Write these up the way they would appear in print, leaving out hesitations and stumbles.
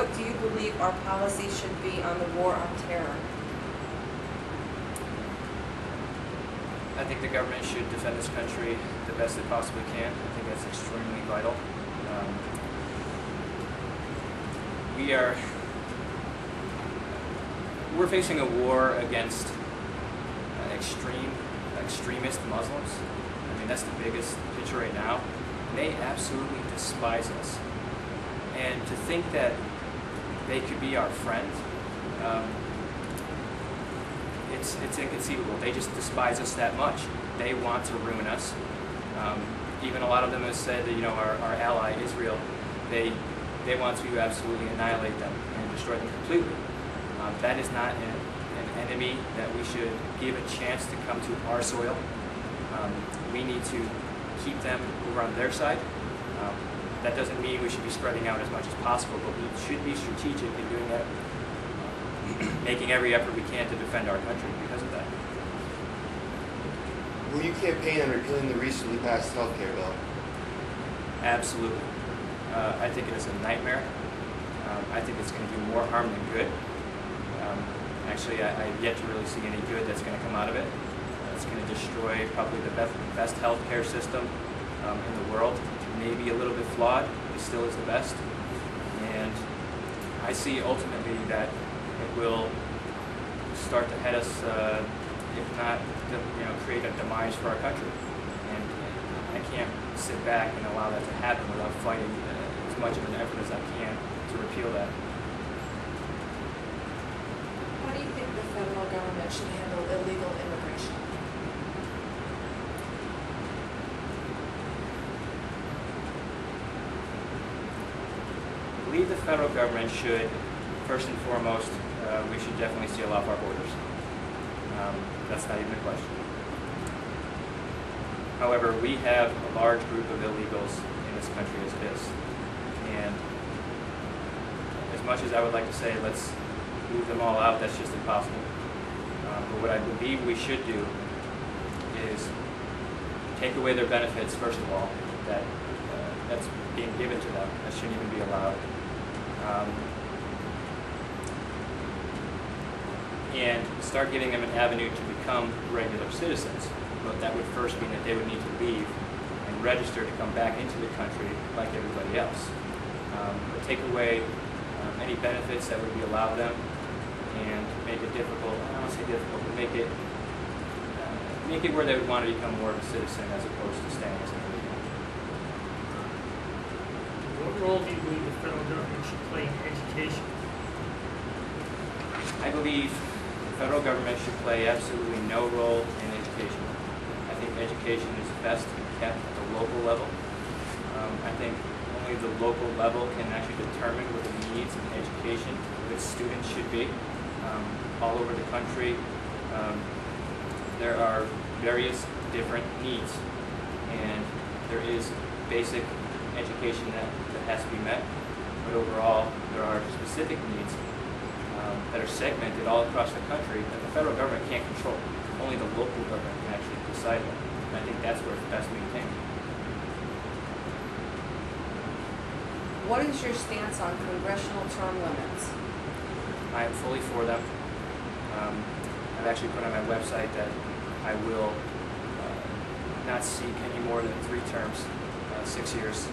what do you believe our policy should be on the war on terror? I think the government should defend this country the best it possibly can. I think that's extremely vital. We're facing a war against extremist Muslims. I mean, that's the biggest picture right now. They absolutely despise us. And to think that they could be our friend, it's inconceivable. They just despise us that much. They want to ruin us. Even a lot of them have said that, you know, our ally Israel, they want to absolutely annihilate them and destroy them completely. That is not an enemy that we should give a chance to come to our soil. We need to keep them over on their side. That doesn't mean we should be spreading out as much as possible, but we should be strategic in doing that, making every effort we can to defend our country because of that. Will you campaign on repealing the recently passed health care bill? Absolutely. I think it is a nightmare. I think it's going to do more harm than good. Actually, I've yet to really see any good that's going to come out of it. It's going to destroy probably the best health care system in the world. Maybe a little bit flawed, but still is the best. And I see ultimately that it will start to head us, if not, create a demise for our country. And I can't sit back and allow that to happen without fighting as much of an effort as I can to repeal that. How do you think the federal government should handle illegal immigration? I believe the federal government should, first and foremost, we should definitely seal off our borders. That's not even a question. However, we have a large group of illegals in this country as it is. And as much as I would like to say, let's move them all out, that's just impossible. But what I believe we should do is take away their benefits, first of all, that's being given to them. That shouldn't even be allowed. And start giving them an avenue to become regular citizens. But that would first mean that they would need to leave and register to come back into the country like everybody else. But take away any benefits that would be allowed them and make it difficult, I don't want to say difficult, but make it where they would want to become more of a citizen as opposed to staying as an illegal. What role do you believe the federal government should play in education? I believe the federal government should play absolutely no role in education. I think education is best kept at the local level. I think only the local level can actually determine what the needs of education of its students should be. All over the country, there are various different needs, and there is basic education that has to be met, but overall there are specific needs that are segmented all across the country that the federal government can't control. Only the local government can actually decide that, and I think that's where it's best maintained. What is your stance on congressional term limits? I am fully for them. I've actually put on my website that I will not seek any more than 3 terms, 6 years.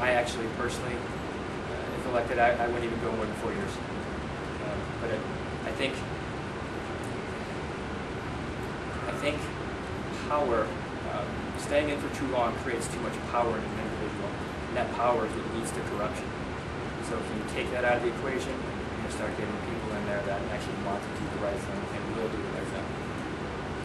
I actually personally, if elected, I wouldn't even go more than 4 years. But I think power, staying in for too long creates too much power in an individual, and that power is what leads to corruption. So if you take that out of the equation, you're going to start getting people in there that actually want to do the right thing and will do the right thing.